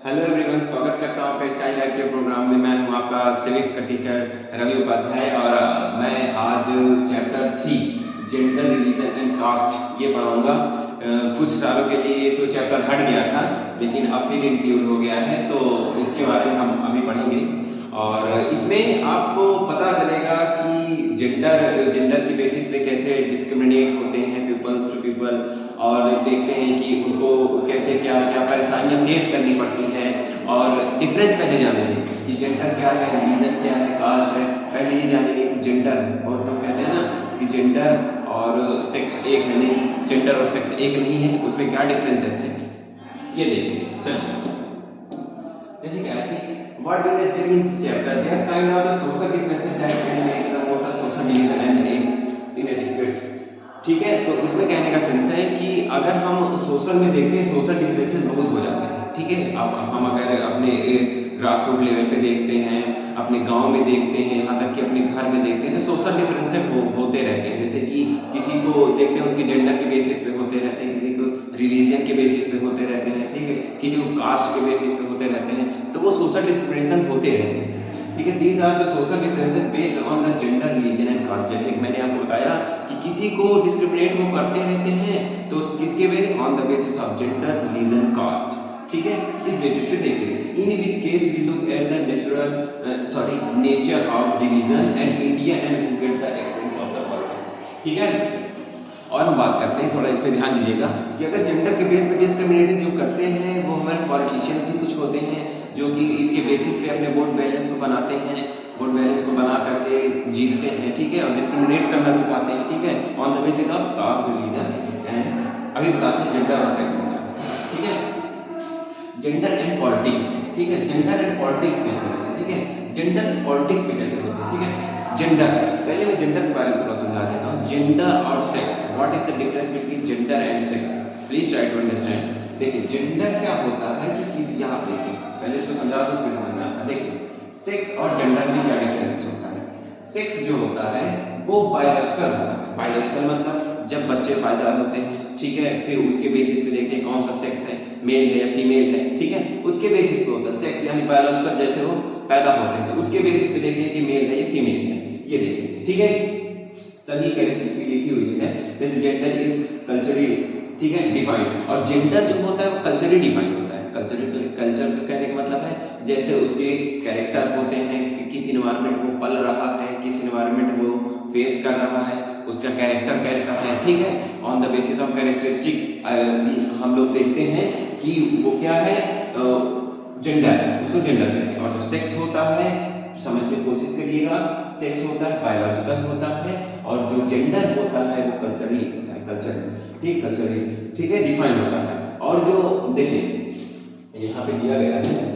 Hello everyone, स्वागत करता हूँ आपका स्टाइल लाइफ के प्रोग्राम में। मैं हूँ आपका सिविक्स का टीचर रवि उपाध्याय और मैं आज chapter 3 gender religion and caste ये पढ़ाऊँगा। कुछ सालों के लिए ये तो चैप्टर हट गया था लेकिन अब फिर इंक्लूड हो गया है, तो इसके बारे में हम अभी पढ़ेंगे। और इसमें आपको पता चलेगा कि जेंडर की बेसिस पे कैसे डिस्क्रिमिनेट होते हैं पीपल्स टू पीपल, और देखते हैं कि उनको कैसे क्या क्या परेशानियां फेस करनी पड़ती हैं। और डिफरेंस पहले जानेंगे कि जेंडर क्या है, रिलीजन क्या है, कास्ट है। पहले ये जानेंगे कि जेंडर, बहुत लोग कहते हैं ना कि जेंडर और सेक्स एक है, नहीं, जेंडर और सेक्स एक नहीं है, उसमें क्या डिफरेंसेस है ये देखेंगे। चलिए, जैसे क्या है कि what we will study in this chapter, they are kind of the social differences that can make the motor social division and inadequate। ठीक है, तो इसमें कहने का सेंस है कि अगर हम सोशल में देखते हैं, सोशल डिफरेंसेस बहुत हो जाते हैं। ठीक है, अब हम अगर अपने ग्रास रूट लेवल पे देखते हैं, अपने गांव में देखते हैं, यहाँ तक कि अपने घर में देखते हैं, तो सोशल डिफरेंसेस होते रहते हैं। जैसे कि किसी को देखते हैं उसकी जेंडर के बेसिस पे होते रहते हैं, किसी को रिलीजन के बेसिस पे होते रहते हैं, ठीक है, किसी को कास्ट के बेसिस पे होते रहते हैं, तो वो सोशल डिस्क्रिमिनेशन होते रहते हैं। ठीक है, these are the social differences based on the gender, religion and caste. जैसे कि मैंने आपको बताया कि किसी को डिस्क्रिमिनेट वो करते रहते हैं, तो किसके base on the basis of gender, religion, caste. ठीक है, इस बेसिस पे देखते हैं। In which case we look at the nature of division and India and get the experience of the politics. ठीक है, और हम बात करते हैं, थोड़ा इस पे ध्यान दीजिएगा कि अगर जेंडर के बेस पे डिस्क्रिमिनेटेड जो करते हैं वो हमारे पॉलिटिशियन भी कुछ होते हैं जो कि इसके बेसिस पे अपने वोट बैलेंस को बनाते हैं, वोट बैलेंस को बना करके जीतते हैं। ठीक है, और डिस्क्रिमिनेट करना सिखाते हैं। ठीक है, on the basis of caste, religion and अभी बताते हैं जेंडर और सेक्स में। ठीक है, जेंडर एंड पॉलिटिक्स। ठीक है, जेंडर एंड पॉलिटिक्स कैसे होते हैं। ठीक है, जेंडर पॉलिटिक्स में कैसे होते हैं। ठीक है, जेंडर, पहले मैं जेंडर के बारे में थोड़ा समझा देता हूँ। जेंडर और sex, what is the difference between gender and sex, please try to understand. देखिए, जेंडर क्या होता है कि किसी, यहाँ देखिए, पहले इसको समझा दो फिर समझ में आता है। देखिए, सेक्स और जेंडर में क्या डिफरेंसेस होता है। सेक्स जो होता है वो बायोलॉजिकल होता है। बायोलॉजिकल मतलब जब बच्चे पैदा होते हैं, ठीक है, फिर उसके बेसिस पे देखते हैं कौन सा सेक्स है, मेल है या फीमेल है। ठीक है, उसके बेसिस पे होता है सेक्स, यानी बायोलॉजिकल, जैसे वो पैदा होते हैं तो उसके बेसिस पे देखते हैं कि मेल है या फीमेल है, ये देखिए। ठीक है, सभी कैरेक्टरिस्टिक लिखी हुई है। दिस जेंडर इज कल्चरली, ठीक है, डिफाइंड। और जेंडर जो होता है वो कल्चरली डिफाइंड होता है। कल्चर का कहने का मतलब है जैसे उसके कैरेक्टर होते हैं कि किस इन्वायरमेंट वो पल रहा है, किस इन्वायरमेंट वो फेस कर रहा है, उसका कैरेक्टर कैसा है। ठीक है, on the basis of characteristic हम लोग देखते हैं कि वो क्या है, जेंडर, उसको जेंडर कहते हैं। और जो सेक्स होता है, समझने की कोशिश करिएगा, सेक्स होता है बायोलॉजिकल होता है, और जो जेंडर होता है वो कल्चरली होता है, कल्चरली। ठीक, कल्चरली, ठीक है, डिफाइन होता है। और जो देखिए यहाँ पे दिया गया है, देखिए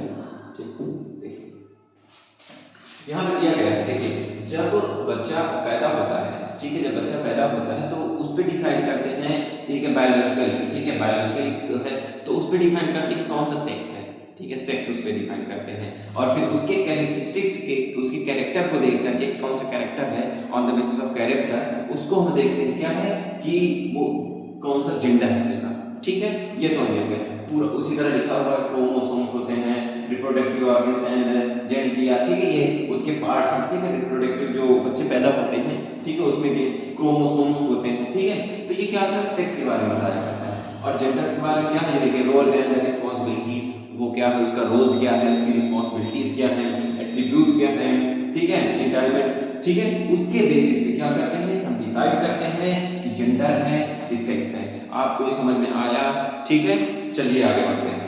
यहाँ पे दिया गया है, देखिए जब बच्चा पैदा होता है, ठीक है, जब बच्चा पैदा होता है तो उस पर डिसाइड करते हैं, ठीक है, बायोलॉजिकल, ठीक है, बायोलॉजिकल है तो उस पर डिफाइन करते हैं कौन सा सेक्स है। ठीक है, सेक्स उस पर डिफाइन करते हैं, और फिर उसके कैरेक्टरिस्टिक्स के, उसके कैरेक्टर को देख करके कौन सा कैरेक्टर है, on the basis of character उसको हम देखते हैं क्या है कि वो कौन सा जेंडर है उसका। ठीक है, ये समझ लेंगे। पूरा उसी तरह लिखा हुआ क्रोमोसोम्स होते हैं, रिप्रोडक्टिव ऑर्गन्स एंड जेनेटिया। ठीक है, ये उसके पार्ट हैं। ठीक है, रिप्रोडक्टिव जो बच्चे पैदा होते हैं, ठीक है, उसमें भी क्रोमोसोम्स होते हैं। ठीक है, तो ये क्या होता है, सेक्स के बारे में बताया जाता है। और जेंडर के बारे में क्या है, देखिए, रोल एंड रिस्पॉन्सिबिलिटीज, वो क्या है, उसका रोल्स क्या है, उसकी रिस्पॉन्सिबिलिटीज क्या है, एट्रीब्यूट क्या है, ठीक है, एंटाइटलमेंट। ठीक है, उसके बेसिस पे क्या करते हैं, हम डिसाइड करते हैं कि जेंडर है कि सेक्स है। आपको ये समझ में आया। ठीक है, चलिए आगे बढ़ते हैं।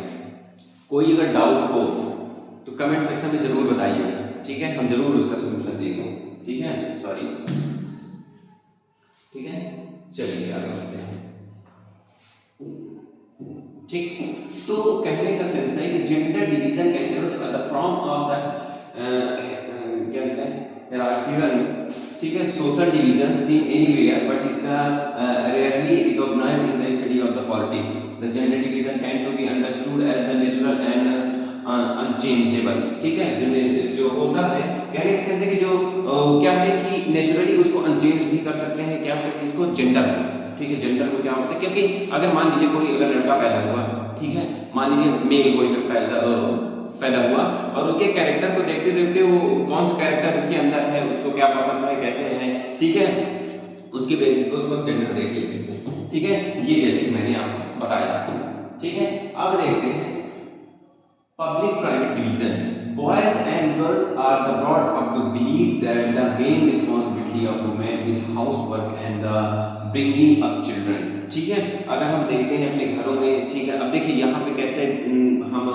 कोई अगर डाउट हो तो कमेंट सेक्शन में जरूर बताइएगा। ठीक है, हम जरूर उसका सलूशन देंगे। ठीक है, सॉरी, ठीक है, चलिए आगे बढ़ते हैं। ठीक, तो कहने का सेंस है कि जेंडर डिवीजन कैसे होता है, द फ्रॉम ऑफ द क्या लिखा है, हियरार्किकल, ठीक है, social division seen anywhere but is the rarely recognised in the study of the politics. The gender division can to be understood as the natural and unchangeable. ठीक है, जो होता है, कहने का सेंस है कि जो क्या है कि नेचुरली उसको अनचेंज भी कर सकते हैं, क्या इसको जेंडर। ठीक है, जेंडर को क्या होता है, क्योंकि अगर मान लीजिए कोई अगर लड़का पैदा हुआ, ठीक है। मान लीजिए मेल कोई पैदा हुआ और उसके कैरेक्टर को देखते देखते वो कौन सा कैरेक्टर उसके अंदर है, उसको क्या पसंद है, कैसे है, ठीक है, उसके बेसिस पर उसको जेंडर देख लेते हैं, ठीक है। ये जैसे कि मैंने आपको बताया, ठीक है। अब देखते हैं public private division. Boys and girls are the brought up to believe that the main responsibility of women is housework and the bringing up children, ठीक है। अगर हम देखते हैं अपने घरों में, ठीक है, अब देखिए यहाँ पे कैसे हम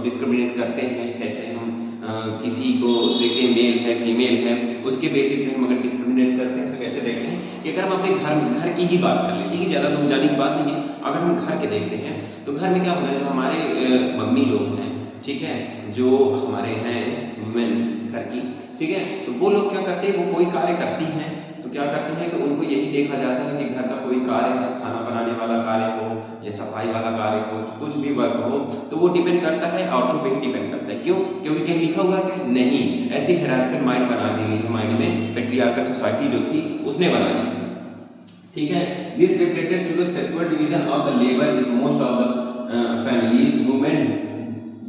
डिस्क्रिमिनेट करते हैं, कैसे हम किसी को देखते हैं मेल है फीमेल है, उसके बेसिस पे हम अगर डिस्क्रिमिनेट करते हैं तो कैसे देखते हैं कि अगर हम अपने घर की ही बात कर लें, ठीक है, ज़्यादा दूर जाने की बात नहीं है, अगर हम घर के देखते हैं तो घर में क्या होता है, जो हमारे मम्मी लोग हैं, ठीक है, जो हमारे हैं वुमेन घर की, ठीक है, तो वो लोग क्या करते हैं, वो कोई कार्य करती हैं तो क्या करते हैं, तो उनको यही देखा जाता है कि घर का कोई कार्य है, खाना बनाने वाला कार्य हो या सफाई वाला कार्य हो, कुछ भी वर्क हो, तो वो डिपेंड करता है औरतों पे डिपेंड करता है। क्यों? क्योंकि कहीं लिखा हुआ है नहीं, ऐसी हायरार्किकल माइंड बना दी गई है, माइंड में पैट्रियार्कल सोसाइटी जो थी उसने बना दी, ठीक है। This related to the sexual division of the labour is most of the families women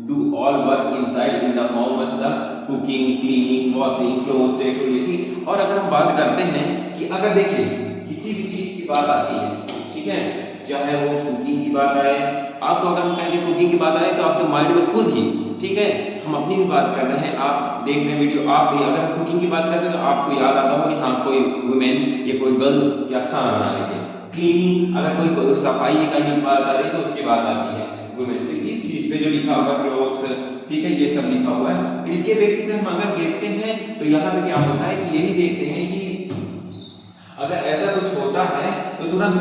do all work inside in the home as the cooking, cleaning, washing clothes, decorating। और अगर हम बात करते हैं कि अगर देखिए किसी भी चीज की बात आती है, ठीक है, चाहे वो कुकिंग की बात आए, आपको अगर हम कहें कुकिंग की बात आए तो आपके माइंड में खुद ही, ठीक है, हम अपनी भी बात कर रहे हैं, आप देख रहे हैं वीडियो, आप भी अगर कुकिंग की बात करते हैं तो आपको याद आता होगा कि हाँ कोई वुमेन या कोई गर्ल्स क्या खाना बना रही है। क्लीनिंग, अगर कोई सफाई करने की बात आ रही है तो उसकी बात आती है वुमेन। तो इस चीज पे जो लिखा हुआ क्लोथ्स, ठीक है, ये सब लिखा हुआ है, इसके बेसिस पे हम अगर देखते हैं तो यहाँ पे क्या होता है कि यही देखते हैं कि अगर ऐसा कुछ होता है तो तुरंत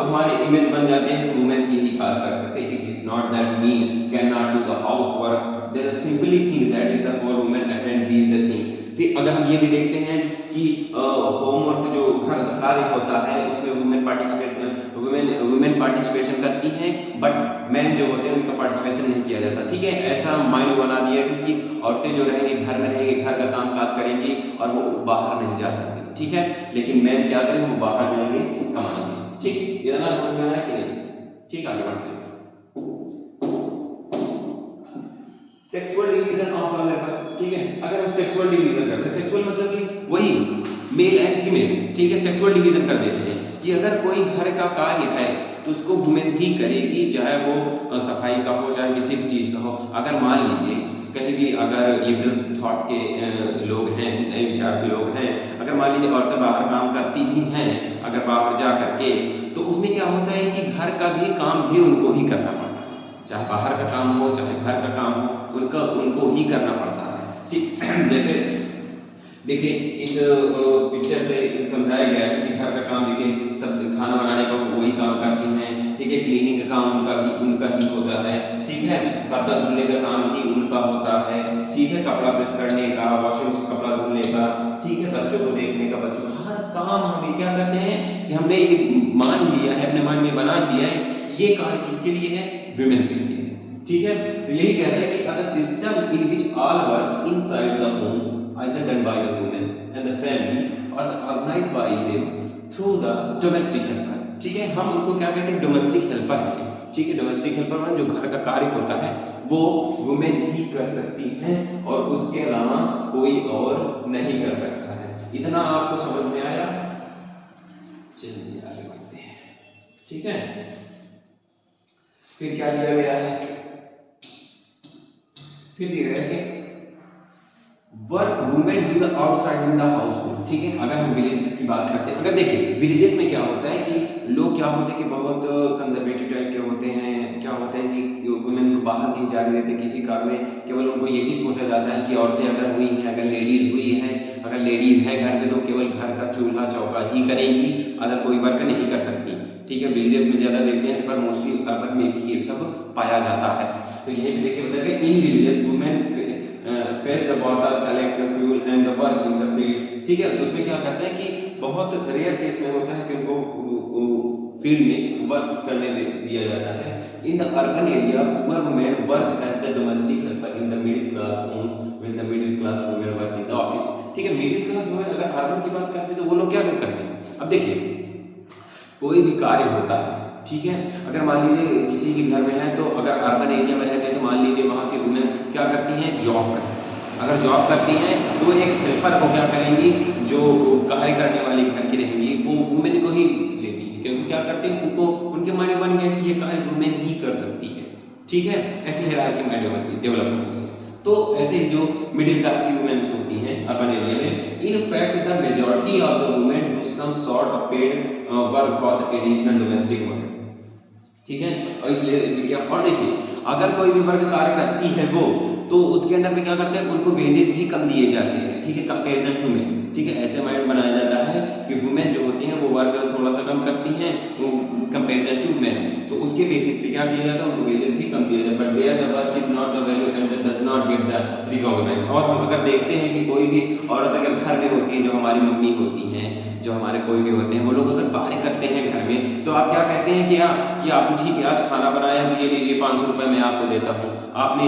हमारे इमेज बन जाते हैं कि वुमेन यही कार्य कर सकते हैं। It is not that mean can not do the house work, they simply think that is the for women attend these the things. फिर अगर हम ये भी देखते हैं कि होमवर्क जो घर का कार्य होता है उसमें वुमेन पार्टिसिपेशन करती हैं, बट मैन जो होते हैं उनका पार्टिसिपेशन नहीं किया जाता, ठीक है। ऐसा माइंड बना दिया कि औरतें जो रहेंगी घर में रहेंगी, घर का काम काज करेंगी और वो बाहर नहीं जा सकती, ठीक है, लेकिन मैन क्या करेंगे, वो बाहर जाएंगे कमाएंगे, ठीक। इतना समझ में आया कि नहीं? ठीक, आगे बढ़ते हैं। सेक्सुअल डिवीजन ऑफ लेबर, ठीक है, अगर हम सेक्सुअल डिवीजन करते हैं, सेक्सुअल मतलब कि वही मेल एंड फीमेल, ठीक है, सेक्सुअल डिवीजन कर देते हैं कि अगर कोई घर का कार्य है तो उसको वुमेन ही करेगी, चाहे वो सफाई का हो चाहे किसी भी चीज का हो। अगर मान लीजिए कहीं भी अगर लिबरल थॉट के लोग हैं, नए विचार के लोग हैं, अगर मान लीजिए औरतें बाहर काम करती भी हैं, अगर बाहर जा करके, तो उसमें क्या होता है कि घर का भी काम भी उनको ही करना पड़ता है, चाहे बाहर का काम हो चाहे घर का काम हो, उनको ही करना पड़ता है, ठीक। जैसे देखिए इस पिक्चर से समझाया गया है कि घर का काम देखिए सब खाना बनाने का वही काम करती हैं, ठीक है, क्लीनिंग का काम उनका ही होता है, ठीक है, बर्तन धुलने का काम ही उनका होता है, ठीक है, कपड़ा प्रेस करने का, वॉशरूम से कपड़ा धुलने का, ठीक है, बच्चों को देखने का, बच्चों हर काम हम क्या करते हैं कि हमने ये मान लिया है, अपने माइंड में बना लिया है, ये कार्य किसके लिए है, वुमेन के लिए, ठीक है। तो यही कहते हैं कि अगर system in which all work inside the home either done by the women and the family or the organized by them through the domestic helper, ठीक है, हम उनको क्या कहते हैं, डोमेस्टिक हेल्पर है, ठीक है। डोमेस्टिक हेल्पर मतलब जो घर का कार्य होता है वो वुमेन ही कर सकती है और उसके अलावा कोई और नहीं कर सकता है। इतना आपको समझ में आया? चलिए आगे बढ़ते हैं, ठीक है। फिर क्या दिया गया है, फिर दिया गया है work women do the outside in the house hold, ठीक है। अगर हम विलेजेस की बात करते हैं, अगर देखिए विलेजेस में क्या होता है कि लोग क्या होते हैं कि बहुत कंजर्वेटिव टाइप के होते हैं, क्या होता है कि वुमेन को बाहर नहीं जाने देते किसी काम में, केवल उनको यही सोचा जाता है कि औरतें अगर हुई हैं, अगर लेडीज हुई हैं, अगर लेडीज है घर में तो केवल घर का चूल्हा चौका ही करेंगी, अदर कोई वर्क नहीं कर सकती, ठीक है। विलेजेस में ज़्यादा देखते हैं पर मोस्टली अर्बन में भी ये सब पाया जाता है। तो यही भी देखिए मतलब कि in villages women fetch the water, collect fuel and work in the field, ठीक है। तो उसमें क्या करते हैं कि बहुत रेयर केस में होता है कि उनको फील्ड में वर्क करने दिया जाता है। In the urban area poor women work as the domestic helper in the middle class homes with the middle class women work in the office, ठीक है। मिडिल क्लास वुमेन अगर अर्बन की बात करते हैं तो वो लोग क्या करते हैं, अब देखिए कोई भी कार्य होता है, ठीक है। अगर मान लीजिए किसी के घर में है, तो अगर अर्बन एरिया में रहते हैं तो मान लीजिए वहाँ की वुमेन क्या करती हैं, जॉब करती हैं। अगर जॉब करती हैं तो एक हेल्पर को क्या करेंगी, जो कार्य करने वाली घर की रहेंगी वो वुमेन को ही लेती है, क्योंकि क्या करते हैं, उनको उनके मन में बन गया कि ये कार्य वुमेन ही कर सकती है। ठीक है, ऐसी हायरार्की में डेवलप होती है। तो ऐसे जो मिडिल क्लास की वुमेन्स होती हैं अर्बन एरिया में, in fact the majority of the women do some sort of paid work for the additional domestic work. ठीक है, और इसलिए क्या, और देखिए अगर कोई भी वर्ग कार्य करती है वो, तो उसके अंदर पे क्या करते हैं, उनको वेजेस भी कम दिए जाते हैं। ठीक है, कंपेरिजन टू मेन। ठीक है, ऐसे माइंड बनाया जाता है कि वुमेन जो होती हैं वो वर्क थोड़ा सा कम करती हैं कंपेरिजन टू मेन, तो उसके बेसिस पे क्या किया जाता है, उनको वेजेस भी कम दिया जाता है। But there the work is not the value and does not get the recognise. और हम अगर देखते हैं कि कोई भी औरत अगर घर में होती है, जो हमारी मम्मी होती हैं, जो हमारे कोई भी होते हैं, वो लोग अगर कार्य करते हैं घर में, तो आप क्या कहते हैं कि आप ठीक है आज खाना बनाया तो ये लीजिए 500 रुपये मैं आपको देता हूँ, आपने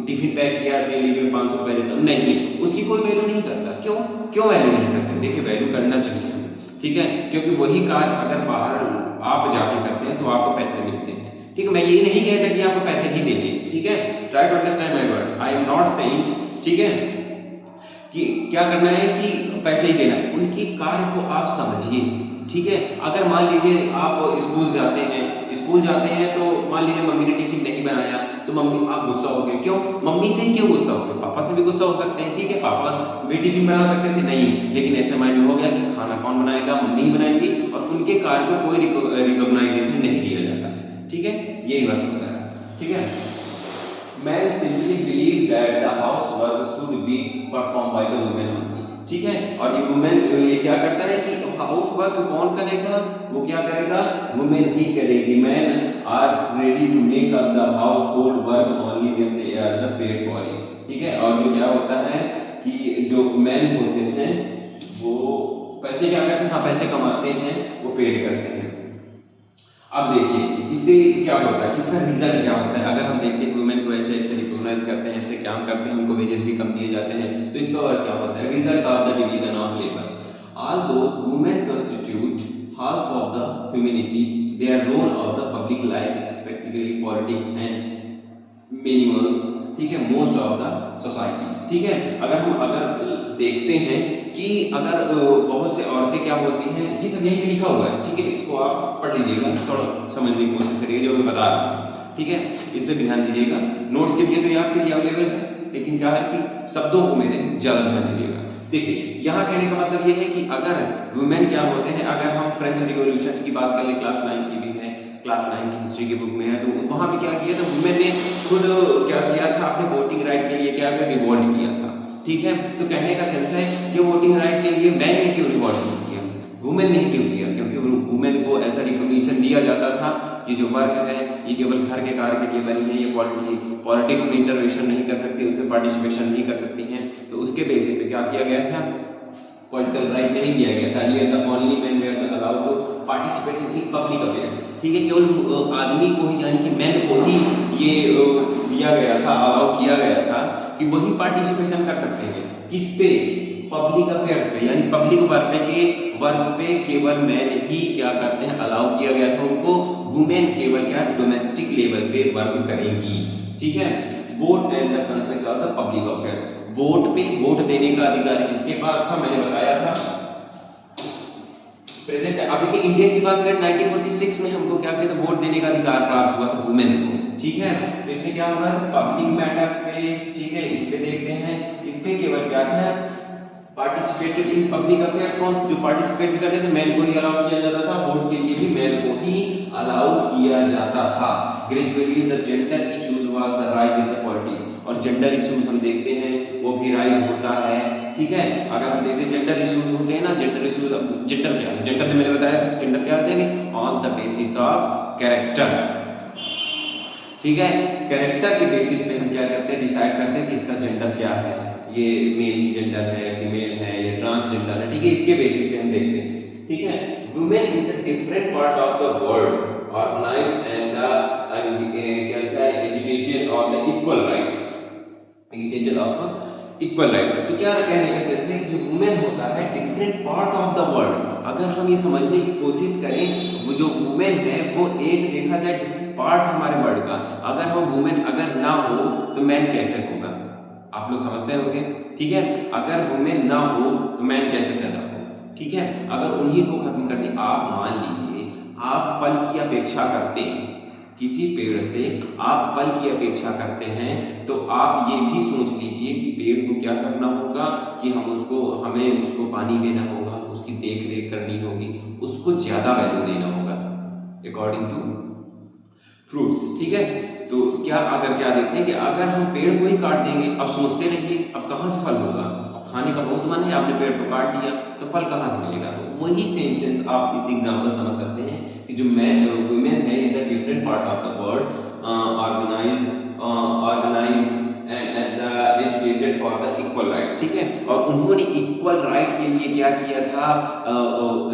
टिफिन पैक किया तो ये लीजिए 500 रुपये देता हूँ। नहीं, उसकी कोई वैल्यू नहीं करता। क्यों वैल्यू नहीं करते? देखिए वैल्यू करना चाहिए, ठीक है, क्योंकि वही कार्य अगर बाहर आप जाके करते हैं तो आपको पैसे मिलते हैं। ठीक है, मैं यही नहीं कहता कि आपको पैसे ही देंगे। ठीक है, try to understand my word, I am not saying, ठीक है, कि क्या करना है कि पैसे ही देना है, उनके कार्य को आप समझिए। ठीक है, अगर मान लीजिए आप स्कूल जाते हैं तो मान लीजिए मम्मी ने टिफिन नहीं बनाया, तो मम्मी आप गुस्सा हो गए। क्यों? मम्मी से ही क्यों गुस्सा हो गए? पापा से भी गुस्सा हो सकते हैं। ठीक है, पापा भी टिफिन बना सकते थे, नहीं, लेकिन ऐसे माइंड में हो गया कि खाना कौन बनाएगा, मम्मी ही बनाएंगी, और उनके कार्य को कोई रिकॉग्नाइजेशन नहीं दिया जाता। ठीक है, यही वर्क होता है। ठीक है, Men simply believe that the housework should be performed by the women only। ठीक है, और ये वुमेन ये क्या करता है कि हाउस वर्क कौन करेगा, वो क्या करेगा, वुमेन ही करेगी। Man are ready to make up the household work only then they are the paid for it. ठीक है, और जो क्या होता है कि जो मैन होते हैं वो पैसे क्या करते हैं, हाँ पैसे कमाते हैं, वो पेड करते हैं। अब देखिए इससे क्या होता है, इसका रीजन क्या होता है। अगर हम देखते हैं वुमेन को ऐसे रिकॉग्नाइज करते हैं, ऐसे काम करते हैं, उनको वेजेस भी कम दिए जाते हैं, तो इसका और क्या होता है, result of the division of labour. All those women constitute half of the humanity, their role of the public life specifically politics and minimals. ठीक है, मोस्ट ऑफ द सोसाइटीज। ठीक है, अगर देखते हैं कि अगर बहुत से औरतें क्या होती हैं, ये सब यही लिखा हुआ है। ठीक है, इसको आप पढ़ लीजिएगा, थोड़ा समझने की कोशिश करिएगा जो मैं बता रहा हूँ। ठीक है, इस पर ध्यान दीजिएगा। नोट्स के लिए तो याद के लिए अवेलेबल है, लेकिन क्या है कि शब्दों को मेरे ज़्यादा ध्यान दीजिएगा। देखिए यहाँ कहने का मतलब ये है कि अगर वुमेन क्या होते हैं, अगर हम फ्रेंच रिवॉल्यूशन की बात कर ले, क्लास 9 की भी है, क्लास 9 की हिस्ट्री की बुक में है, तो वहाँ पे क्या किया था, वुमेन ने खुद क्या किया था, अपने वोटिंग राइट के लिए क्या किया, रिवोल्ट किया था। ठीक है, तो कहने का सेंस है कि वोटिंग राइट के लिए मैन ने क्यों रिवॉल्ट नहीं किया, वुमेन ने क्यों किया, क्योंकि वुमेन को ऐसा रिकॉग्निशन दिया जाता था कि जो वर्क है ये केवल घर के कार्य के लिए बनी है, ये पॉलिटिक्स में इंटरवेंशन नहीं कर सकती, उसमें पार्टिसिपेशन नहीं कर सकती हैं। तो उसके बेसिस पे क्या किया गया था, पॉलिटिकल राइट नहीं दिया गया था। ये the only man where the allowed to participate in public affairs. ठीक है, केवल आदमी को ही, यानी कि मैन को ही ये दिया गया था, अलाउ किया गया था कि वही पार्टिसिपेशन कर सकते हैं। किस पे? पब्लिक अफेयर्स पे, यानी पब्लिक वर्क पे केवल मैन ही क्या करते हैं, अलाउ किया गया था उनको। वुमेन केवल क्या डोमेस्टिक लेवल पे वर्क करेंगी। ठीक है, vote and the concept of the public affairs. Vote पे, वोट देने का अधिकार किसके पास था, मैंने बताया था प्रेजेंट। अब देखिए इंडिया की बात करें, 1946 में हमको क्या किया था, वोट देने का अधिकार प्राप्त हुआ था वुमेन को। ठीक है, तो इसमें क्या हुआ था, पब्लिक मैटर्स पे। ठीक है, इस पे देखते हैं, इस पे केवल क्या था, पार्टिसिपेटेड इन पब्लिक अफेयर्स। कौन जो पार्टिसिपेट करते थे, मैन को ही अलाउ किया जाता था, वोट के लिए भी मैन को ही अलाउ किया जाता था। Gradually the gender issues was the rise in the politics, और जेंडर इश्यूज हम देखते हैं वो भी राइज होता है। ठीक है, अगर हम देखते हैं जेंडर इश्यूज होते हैं ना, जेंडर इश्यूज, जेंडर क्या है, जेंडर से मैंने बताया था जेंडर क्या होते हैं, on the basis of character. ठीक है, कैरेक्टर के बेसिस पे हम क्या करते हैं, डिसाइड करते हैं कि इसका जेंडर क्या है, ये मेल जेंडर है, फीमेल है, ये ट्रांसजेंडर है। ठीक है, इसके बेसिस पे हम देखते हैं। ठीक है, women in the different part of the world organised and agitated on the equal right, agitated of equal right. तो क्या कहने का सेंस है कि जो वुमेन होता है different part of the world, अगर हम ये समझने की कोशिश करें वो जो वुमेन है वो एक देखा जाए डिफरेंट पार्ट हमारे वर्ल्ड का, अगर हम वुमेन अगर ना हो तो मैन कैसे होगा, आप लोग समझते होंगे, ठीक है। अगर वुमेन ना हो तो मैन कैसे पैदा होगा, ठीक है। अगर उन्हीं को खत्म कर दे, आप मान लीजिए आप फल की अपेक्षा करते हैं, किसी पेड़ से आप फल की अपेक्षा करते हैं, तो आप ये भी सोच लीजिए कि पेड़ को क्या करना होगा कि हमें उसको पानी देना होगा, उसकी देख रेख करनी होगी, उसको ज़्यादा वैल्यू देना होगा अकॉर्डिंग टू फ्रूट्स, ठीक है। तो क्या देखते हैं कि अगर हम पेड़ को ही काट देंगे, अब सोचते रहिए अब कहाँ से फल होगा, अब खाने का बहुत मन है, आपने पेड़ को काट दिया तो फल कहाँ से मिलेगा। तो वही सेम सेंस आप इस एग्जाम्पल समझ सकते हैं कि जो वुमेन है is the different part of the world, organise and the educated for the equal rights, ठीक है। और उन्होंने इक्वल राइट के लिए क्या किया था,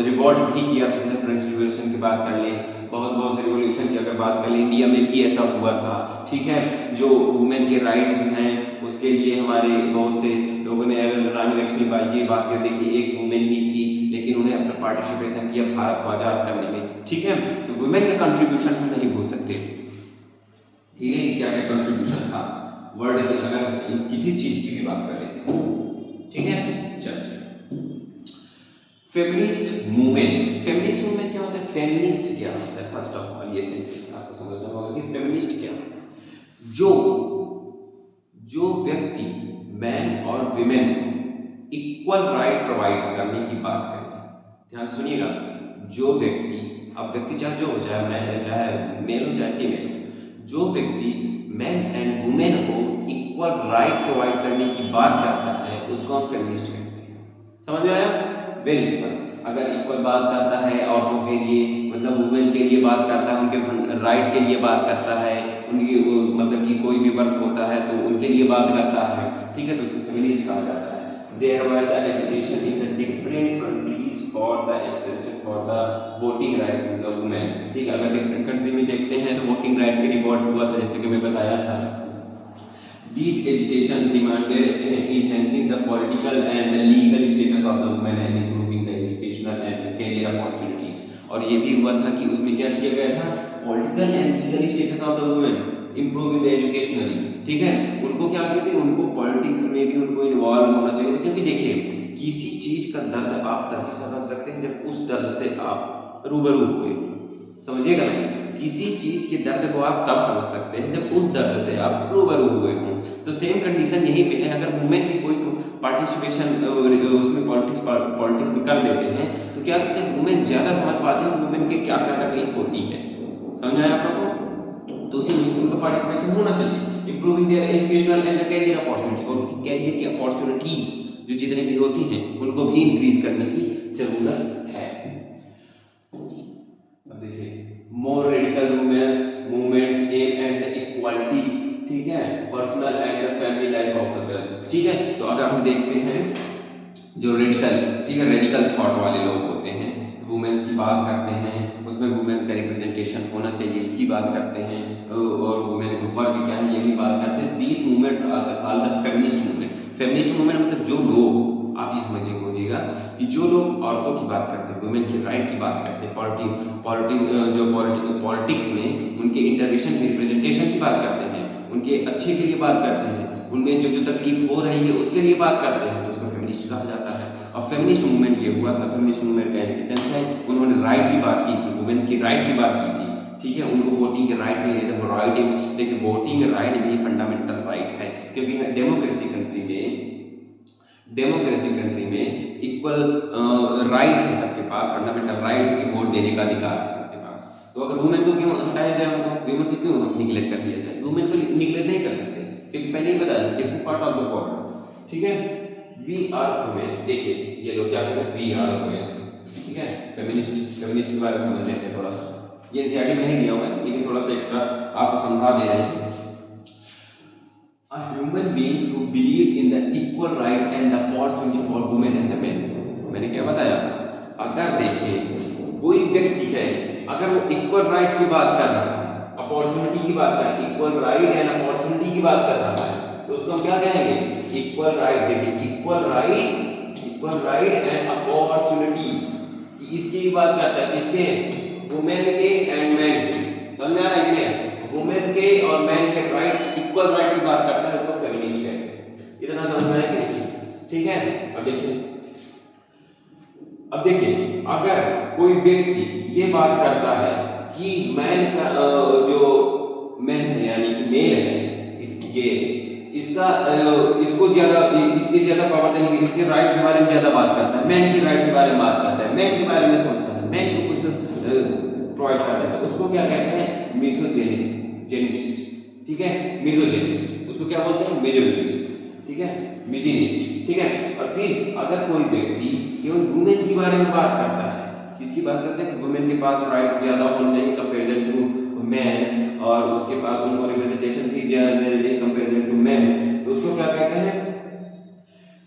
रिवॉल्ट भी किया था। जैसे फ्रेंच रिवॉल्यूशन की बात कर लें, बहुत से रिवॉल्यूशन की अगर बात कर लें, इंडिया में भी ऐसा हुआ था, ठीक है। जो वुमेन के राइट हैं उसके लिए हमारे बहुत से लोगों ने, अगर रानी लक्ष्मीबाई की बात करें, देखिए एक वुमेन ही थी लेकिन उन्हें अपना पार्टिसिपेशन किया भारत को आजाद करने में, ठीक है। तो वुमेन का कंट्रीब्यूशन हम नहीं भूल सकते, ठीक है। क्या क्या कंट्रीब्यूशन था वर्ल्ड के, अगर किसी चीज की भी बात कर लेते हैं, ठीक है। चलिए, फेमिनिस्ट मूवमेंट क्या होता है, फेमिनिस्ट क्या होता है, फर्स्ट ऑफ ऑल ये सेंटेंस आपको समझना होगा कि फेमिनिस्ट क्या है। जो व्यक्ति मैन और विमेन इक्वल राइट प्रोवाइड करने की बात करें, ध्यान से सुनिएगा, जो व्यक्ति, अब व्यक्ति चाहे जो हो, चाहे मेल हो चाहे फीमेल हो, जो व्यक्ति मैन एंड वुमेन को इक्वल राइट प्रोवाइड करने की बात करता है उसको हम फेमिनिस्ट कहते हैं। समझ में आया, वेरी सिंपल। अगर इक्वल बात करता है औरतों के लिए, मतलब वुमेन के लिए बात करता है, उनके राइट के लिए बात करता है, उनकी मतलब कि कोई भी वर्क होता है तो उनके लिए बात करता है, ठीक है, तो उसको फेमिनिस्ट कहा जाता है। There were the agitation in the different countries for the voting right to the women, ठीक है। अगर डिफरेंट कंट्री में देखते हैं तो वोटिंग राइट के रिवॉल्ट हुआ था, जैसे कि मैं बताया था। These agitation demanded enhancing the political and the legal status of the women and improving the educational and career opportunities। और ये भी हुआ था कि उसमें क्या किया गया था, political and legal status of the women, improving the educationally, ठीक है। उनको क्या कहते हैं, उनको पॉलिटिक्स में भी उनको इन्वॉल्व होना चाहिए, क्योंकि देखिए किसी चीज का दर्द आप तभी समझ सकते हैं जब उस दर्द से आप रूबरू हुए, समझिएगा नहीं, किसी चीज के दर्द को आप तब समझ सकते हैं जब उस दर्द से आप रूबरू हुए हों। तो सेम कंडीशन यहीं पे है, अगर वुमेन की कोई पार्टिसिपेशन उसमें पॉलिटिक्स में कर देते हैं तो क्या कहते हैं, वुमेन ज्यादा समझ पाते हैं वुमेन के क्या क्या तकलीफ होती है, समझ आया आप लोगों को। तो उसी में उनका पार्टिसिपेशन होना चाहिए, improving their educational and career opportunity, और उनकी कैरियर की अपॉर्चुनिटीज जो जितनी भी होती हैं उनको भी इंक्रीज करने की जरूरत है। अब देखिए, more radical movements aim and equality, ठीक है, personal and family life of the girl, ठीक है। तो अगर हम देखते हैं जो रेडिकल, ठीक है, रेडिकल थॉट वाले लोग होते हैं, वुमेन्स की बात करते हैं, उसमें वुमेन्स का रिप्रेजेंटेशन होना चाहिए, इसकी बात करते हैं, और वुमेन का वर्क क्या है ये भी बात करते हैं। These movements are called the feminist movement. Feminist movement मतलब जो लोग, आप ये समझिएगा कि जो लोग औरतों की बात करते हैं, वुमेन की राइट की बात करते हैं, पॉलिटिक्स में उनके इंटरवेंशन की, रिप्रेजेंटेशन की बात करते हैं, उनके अच्छे के लिए बात करते हैं, उनमें जो तकलीफ हो रही है उसके लिए बात करते हैं, तो उसको फेमिनिस्ट कहा जाता है। और फेमिनिस्ट मूवमेंट ये हुआ था, फेमिनिस्ट मूवमेंट का एक सेंस है, उन्होंने राइट की बात की थी, वुमेन्स की राइट की बात की थी, ठीक है। उनको वोटिंग के राइट नहीं देते, राइट, देखिए वोटिंग राइट भी फंडामेंटल राइट है, क्योंकि डेमोक्रेसी कंट्री में इक्वल राइट है सबके पास, फंडामेंटल राइट है कि वोट देने का अधिकार है सबके पास। तो अगर वुमेन को क्यों हटाया जाए, उनको वुमेन को क्यों निगलेक्ट कर दिया जाए, वुमेन को निगलेक्ट नहीं कर सकते, क्योंकि पहले ही बताया different part of the world, ठीक है। वी आर वुमेन, देखिए ये लोग क्या कहते हैं, वी आर वुमेन, ठीक है। फेमिनिस्ट के बारे में समझ लेते हैं थोड़ा सा, ये एनसीईआरटी में ही दिया हुआ है लेकिन थोड़ा सा एक्स्ट्रा आपको समझा दे रहे हैं। A human beings who believe in the equal right and the opportunity for women and the men। मैंने क्या बताया था, अगर देखिए कोई व्यक्ति है, अगर वो इक्वल राइट की बात कर रहा है, अपॉर्चुनिटी की बात कर, इक्वल राइट एंड अपॉर्चुनिटी की बात कर रहा है तो उसको हम क्या कहेंगे, इक्वल राइट। देखिए इक्वल राइट एंड अपॉर्चुनिटीज कि इसकी बात करता है, किसके, वुमेन के एंड मैन के। समझ में आ रहा है कि नहीं, वुमेन के और मैन के राइट, इक्वल राइट की बात करता है, उसको फेमिनिस्ट कहते हैं। इतना समझ में आया कि नहीं? ठीक है। अब देखिए अगर कोई व्यक्ति ये बात करता है कि मैन का जो मैन है यानी कि मेल है, इसको ज्यादा, इसके ज्यादा पावर देंगे, इसके राइट के बारे में ज्यादा बात करता है, मैन की राइट के बारे में बात करता है, मैन के बारे में सोचता है, मैन को कुछ प्रोवाइड करता है, तो उसको क्या कहते हैं, मिसोजेनिस्ट। ठीक है, मिसोजेनिस्ट, उसको क्या बोलते हैं, मिसोजिनिस्ट। ठीक है, मिसोजिनिस्ट। ठीक है। और फिर अगर कोई व्यक्ति केवल वुमेन के बारे में बात करता है, किसकी बात करता है कि वुमेन के पास राइट ज्यादा होना चाहिए कंपैरिजन टू मैन, और उसके पास उनको रिप्रेजेंटेशन भी ज्यादा देनी चाहिए कंपैरिजन टू मैन, तो उसको क्या कहते हैं,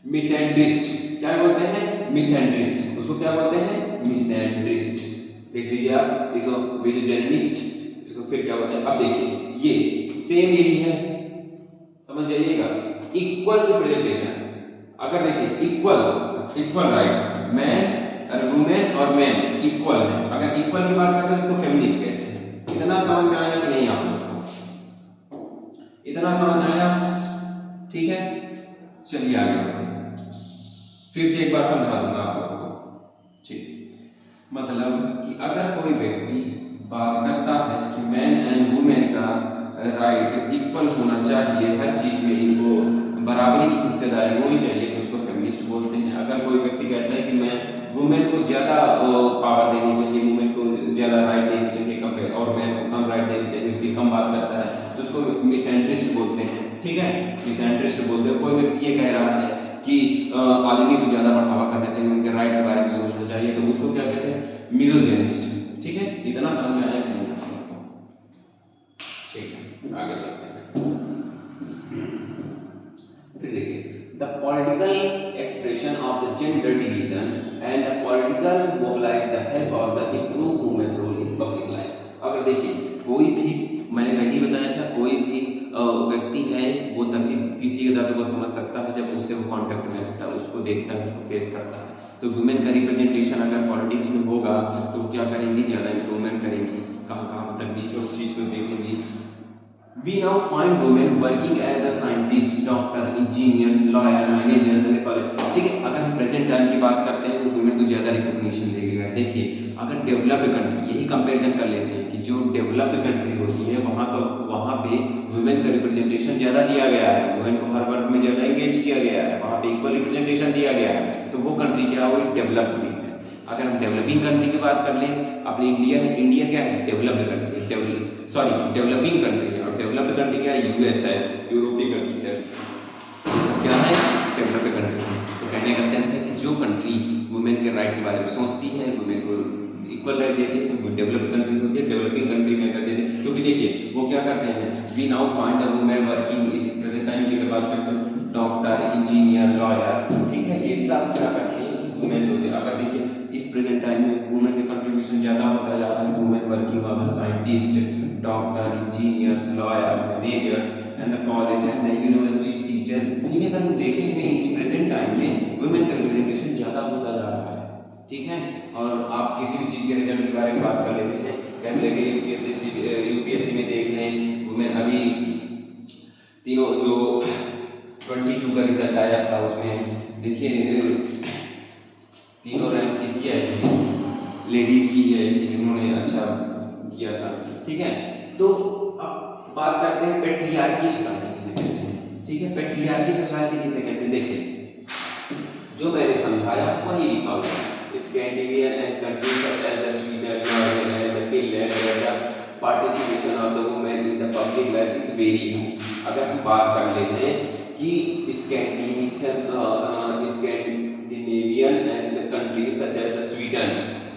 मिसएंड्रिस्ट। क्या बोलते हैं, मिसएंड्रिस्ट। उसको क्या बोलते हैं, मिसएंड्रिस्ट। देख लीजिए आप, इसको मिसोजिनिस्ट, इसको फिर क्या बोलते हैं। अब देखिए ये सेम यही है, समझ जाइएगा, इक्वल रिप्रेजेंटेशन। अगर देखिए इक्वल राइट, मैन और वुमेन और मैन इक्वल है, अगर इक्वल की बात करते हैं उसको फेमिनिस्ट कहते हैं। इतना समझ में आया कि नहीं आप लोगों को, इतना समझ में आया? ठीक है, चलिए आगे बढ़ते हैं, फिर से एक बार समझा दूंगा आप लोगों को। ठीक, मतलब कि अगर कोई व्यक्ति बात करता है कि मैन एंड वुमेन का राइट इक्वल होना चाहिए, हर चीज में इनको बराबरी की हिस्सेदारी होनी चाहिए, तो उसको फेमिनिस्ट बोलते हैं। अगर कोई व्यक्ति कहता है कि मैं वुमेन को ज्यादा पावर देनी चाहिए, वुमेन को ज्यादा राइट देनी चाहिए कंपेयर, और मैन को कम राइट देनी चाहिए, उसकी कम बात करता है, तो उसको मिसएंट्रिस्ट बोलते हैं। ठीक है, मिसएंट्रिस्ट बोलते हैं। कोई व्यक्ति ये कह रहा है कि आदमी को ज्यादा बढ़ावा करना चाहिए, उनके राइट के बारे में सोचना चाहिए, तो उसको क्या कहते हैं, मिसोजिनिस्ट। ठीक है, इतना समझ में आया कि नहीं? ठीक है, आगे चलते हैं। फिर देखिए, the political expression of the gender division and the political mobilise the help of the improve women's role in public life. अगर देखिए कोई भी, मैंने पहले बताया था, कोई भी व्यक्ति है वो तभी किसी के दर्द को समझ सकता है जब उससे वो कांटेक्ट में रहता है, उसको देखता है, उसको फेस करता है। तो वुमेन का रिप्रेजेंटेशन अगर पॉलिटिक्स में होगा तो वो क्या करेंगी, ज़्यादा इम्प्रूवमेंट करेंगी, कहाँ तक भी उस चीज़ को देखेंगी। We now find women working as the scientists, doctor, engineers, lawyer, managers in the college. ठीक है, अगर हम प्रेजेंट टाइम की बात करते हैं तो वुमेन को ज़्यादा रिकॉग्निशन देगा। देखिए अगर डेवलप्ड कंट्री, यही कंपैरिजन कर लेते हैं कि जो डेवलप्ड कंट्री होती है वहाँ पे वुमेन का रिप्रेजेंटेशन ज़्यादा दिया गया है, वुमेन को हर वर्ग में ज़्यादा इंगेज किया गया है, वहाँ पे इक्वल रिप्रेजेंटेशन दिया गया है, तो वो कंट्री क्या हुई, डेवलप्ड हुई है। अगर हम डेवलपिंग कंट्री की बात कर लें, अपनी इंडिया है, इंडिया क्या है, डेवलप्ड कंट्री, डेवलपिंग कंट्री है, और डेवलप्ड कंट्री क्या है, यूएस है, यूरोपीय कंट्री है, ये सब क्या है, डेवलप्ड कंट्री है। तो कहने का सेंस है कि जो कंट्री वुमेन के राइट के बारे में सोचती है, वुमेन को इक्वल राइट देती है, तो वो डेवलप्ड कंट्री होती है। डेवलपिंग कंट्री में कर देते हैं, क्योंकि देखिए वो क्या करते हैं, we now find the women working, इस प्रेजेंट टाइम की बात करते हैं, डॉक्टर, इंजीनियर, लॉयर, ठीक है, ये सब क्या करते हैं, वुमेन्स होते हैं। अगर देखिए इस प्रेजेंट टाइम में वुमेन का कंट्रीब्यूशन ज़्यादा होता जा रहा है, women working on the scientist, doctor, engineers, lawyer, managers and the college and the universities teacher. ठीक है, अगर हम देखेंगे इस प्रेजेंट टाइम में वुमेन का रिप्रेजेंटेशन ज़्यादा होता जा रहा है। ठीक है, और आप किसी भी चीज़ के रिजल्ट के बारे में बात कर लेते हैं, कहते हैं कि यूपीएससी में देख लें, वुमेन अभी तीनों जो 22 का रिजल्ट आया था उसमें देखिए तीनों रैंक किसकी आई थी, लेडीज की आई थी, जिन्होंने अच्छा किया था। ठीक है, तो अब बात करते हैं पैट्रियार्की सोसाइटी किसे कहते हैं। ठीक है, पैट्रियार्की सोसाइटी किसे कहते हैं, देखिए जो मैंने समझाया वही लिखा हुआ है। Scandinavian and countries such as the Sweden, Norway and Finland where the participation of the women in the public life is very high. अगर हम बात कर लेते हैं कि Scandinavian and the countries such as the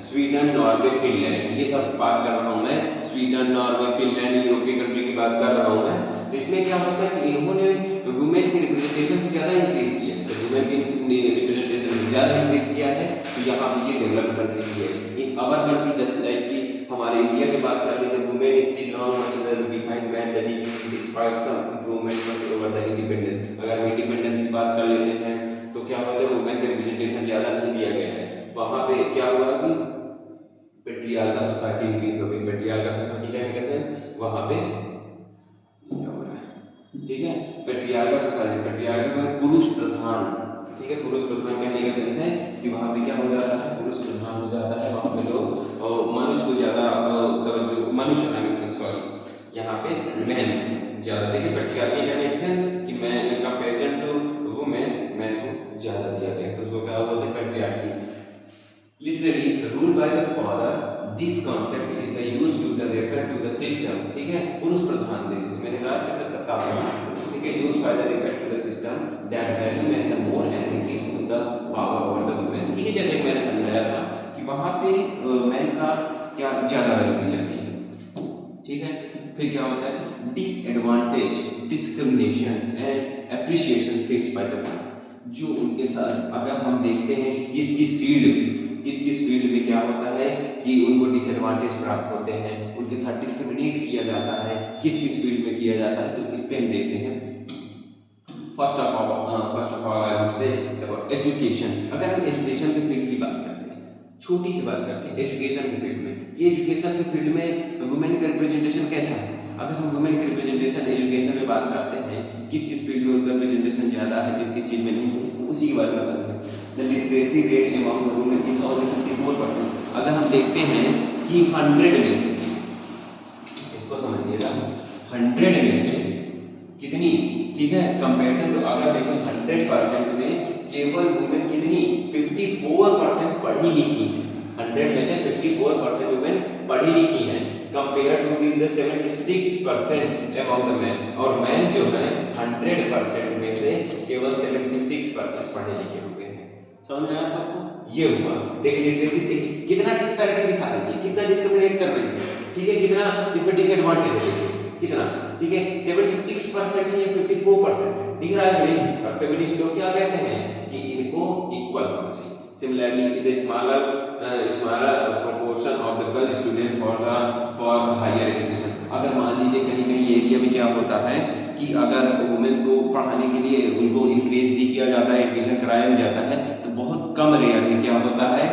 Sweden, Norway, Finland, ये सब बात कर रहा हूँ मैं, स्वीडन, नॉर्वे, फिनलैंड, यूरोपीय कंट्री की बात कर रहा हूँ मैं। तो इसमें क्या होता है कि इन्होंने वुमेन की रिप्रेजेंटेशन को ज़्यादा इंक्रीज किया, तो वुमेन की रिप्रेजेंटेशन ज़्यादा इंक्रीज किया है, तो यहाँ पे ये डेवलप्ड कंट्री की है। In our country just like कि हमारे इंडिया की बात कर लेते हैं, women still not much behind man that despite some improvements over the independence. अगर हम इंडिपेंडेंस की बात कर लेते हैं तो क्या होता है, वुमेन का रिप्रेजेंटेशन ज़्यादा नहीं दिया गया है। वहाँ पे क्या हुआ कि पेट्रियार्कल सोसाइटी इंक्रीज हो गई। पेट्रियार्कल सोसाइटी का कैसे वहाँ पे क्या हो रहा है, ठीक है, पेट्रियार्कल सोसाइटी, पेट्रियार्कल पुरुष प्रधान, ठीक है, पुरुष प्रधान कहने का सेंस है कि वहाँ पे क्या हो जाता है, पुरुष प्रधान हो जाता है। वहाँ पे लोग मनुष्य को ज़्यादा तवज्जो, मनुष्य आई मीन सॉरी, यहाँ पे मैन ज़्यादा, देखिए पेट्रियार्की कहने का सेंस कि man comparison to women, man को ज़्यादा दिया गया, तो उसको क्या बोलते हैं, patriarchy. Literally ruled by the father, this concept is the used to the refer to the system, ठीक है, पुरुष प्रधान देश जिसमें मैंने कहा कि सत्ता, ठीक है, used by the refer to the system that value man the more and gives to the power over the women, ठीक है, जैसे कि मैंने समझाया था कि वहाँ पे मैन का क्या ज़्यादा वैल्यू दी जाती है, ठीक है। फिर क्या होता है, disadvantage, discrimination and appreciation fixed by the man, जो उनके साथ अगर हम देखते हैं किस किस फील्ड में क्या होता है कि उनको डिसएडवांटेज प्राप्त होते हैं, उनके साथ डिस्क्रिमिनेट किया जाता है, किस फील्ड में किया जाता है, तो इस पे हम देखते हैं। First of all I would say education. अगर हम एजुकेशन के फील्ड की बात करते हैं, छोटी सी बात करते हैं एजुकेशन के फील्ड में, ये एजुकेशन के फील्ड में वुमेन का रिप्रेजेंटेशन कैसा है। अगर हम वुमेन के रिप्रेजेंटेशन एजुकेशन में बात करते हैं, किस फील्ड में उनका रिप्रेजेंटेशन ज़्यादा है, किस चीज़ में नहीं है, उसी के बारे में बताते हैं। The literacy rate among the women is only 54%। अगर हम देखते हैं कि 100 में से, इसको समझिएगा, 100 में से कितनी, ठीक है, कंपैरिजन टू अगर देखें 100% में केवल वुमेन कितनी 54% पढ़ी लिखी है। 100 में से 54% वुमेन पढ़ी लिखी है compare to the 76% among the man, और मैन जो है 100% में से केवल 76% पढ़े लिखे हुए हैं। समझ में आया आपको, ये हुआ। देखिए लिटरेसी, देखिए कितना डिस्पैरिटी दिखा रही है, कितना डिस्क्रिमिनेट कर रही है, ठीक है, कितना इसमें डिसएडवांटेज है, देखिए कितना, ठीक है, 76% है, 54% है, दिख रहा है नहीं। और फेमिनिस्ट लोग क्या कहते हैं कि इनको इक्वल होना चाहिए। Similarly the smaller proportion of the girl student for higher education। अगर मान लीजिए कहीं कहीं एरिया में क्या होता है कि अगर वुमेन को पढ़ाने के लिए उनको इंक्रेज भी किया जाता है, एडमिशन कराया भी जाता है, तो बहुत कम रेयर में क्या होता है,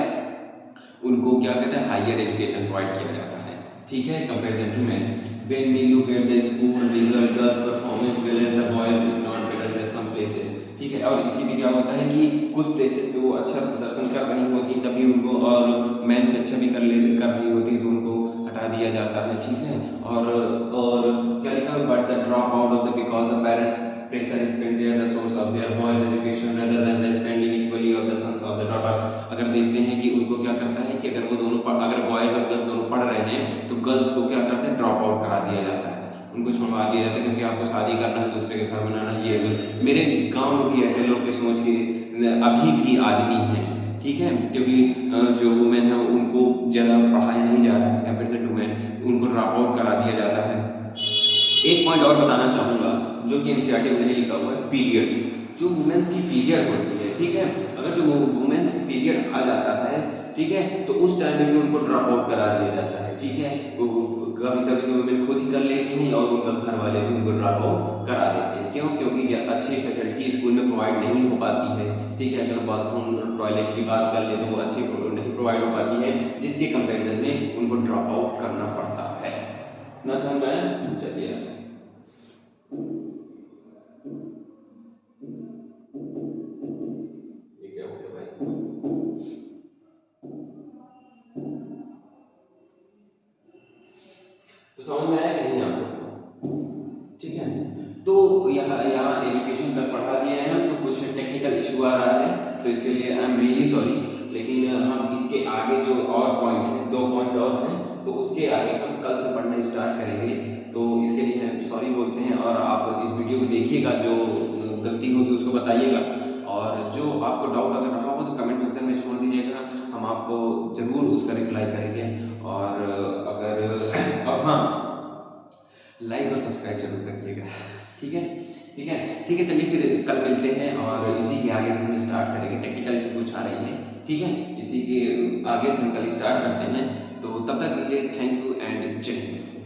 उनको क्या कहते हैं, हायर एजुकेशन प्रोवाइड किया जाता है, ठीक है, comparison to man. When we look at the school result, girls performance well as the boys is not better in some places, ठीक है। और इसी में क्या होता है कि कुछ प्लेसेस पे वो अच्छा प्रदर्शन कर रही होती तभी उनको, और मैन से अच्छा भी कर रही होती तो उनको हटा दिया जाता है, ठीक है। और क्या लिखा है, but the drop out of the because the parents pressure spend their the source of their boys education rather than the spending equally of the sons of the daughters. अगर देखते हैं कि उनको क्या करता है कि अगर वो दोनों अगर बॉयज और गर्ल्स दोनों पढ़ रहे हैं तो गर्ल्स को क्या करते हैं, ड्रॉप आउट करा दिया जाता है, उनको छोड़वा दिया जाता है, क्योंकि आपको शादी करना है, दूसरे के घर बनाना है। ये मेरे गांव में भी ऐसे लोग के सोच के अभी भी आदमी हैं, ठीक है, क्योंकि जो वुमेन है उनको ज़्यादा पढ़ाया नहीं जा रहा है कंपेयर टू मैन, उनको ड्रॉप आउट करा दिया जाता है। एक पॉइंट और बताना चाहूँगा जो कि एनसीईआरटी में नहीं लिखा हुआ है, पीरियड्स। जो वुमेन्स की पीरियड होती है, ठीक है, अगर जो वुमेन्स पीरियड आ जाता है, ठीक है, तो उस टाइम में भी उनको ड्रॉप आउट करा दिया जाता है, ठीक है। कभी कभी तो वुमेन खुद ही कर लेती हैं और उनका घर वाले भी उनको ड्रॉप आउट करा देते हैं। क्यों? क्योंकि अच्छी फैसिलिटी स्कूल में प्रोवाइड नहीं हो पाती है, ठीक है। अगर बाथरूम टॉयलेट्स की बात कर ले तो वो अच्छी नहीं प्रोवाइड हो पाती है, जिसके कंपेरिजन में उनको ड्रॉप आउट करना पड़ता है। ना समझ में आया? चलिए ये क्या हो गया भाई, तो समझ में आया कि नहीं आप लोग को? ठीक है, तो यहाँ एजुकेशन तक पढ़ा दिया है हम, तो कुछ टेक्निकल इशू आ रहा है, तो इसके लिए आई एम रियली सॉरी। लेकिन हम इसके आगे जो और पॉइंट हैं, 2 पॉइंट और हैं, तो उसके आगे हम कल से पढ़ना स्टार्ट करेंगे। तो इसके लिए हम सॉरी बोलते हैं, और आप इस वीडियो को देखिएगा, जो गलती होगी उसको बताइएगा, और जो आपको डाउट अगर रहा हो तो कमेंट सेक्शन में छोड़ दीजिएगा, हम आपको ज़रूर उसका रिप्लाई करेंगे। और अगर और हाँ, लाइक और सब्सक्राइब जरूर करिएगा, ठीक है, ठीक है, ठीक है। चलिए फिर कल मिलते हैं, और इसी के आगे से हम स्टार्ट करेंगे। टेक्निकल इशू कुछ आ रही है, ठीक है, इसी के आगे से हम कल स्टार्ट करते हैं। तो तब तक के लिए थैंक यू एंड जय हिंद।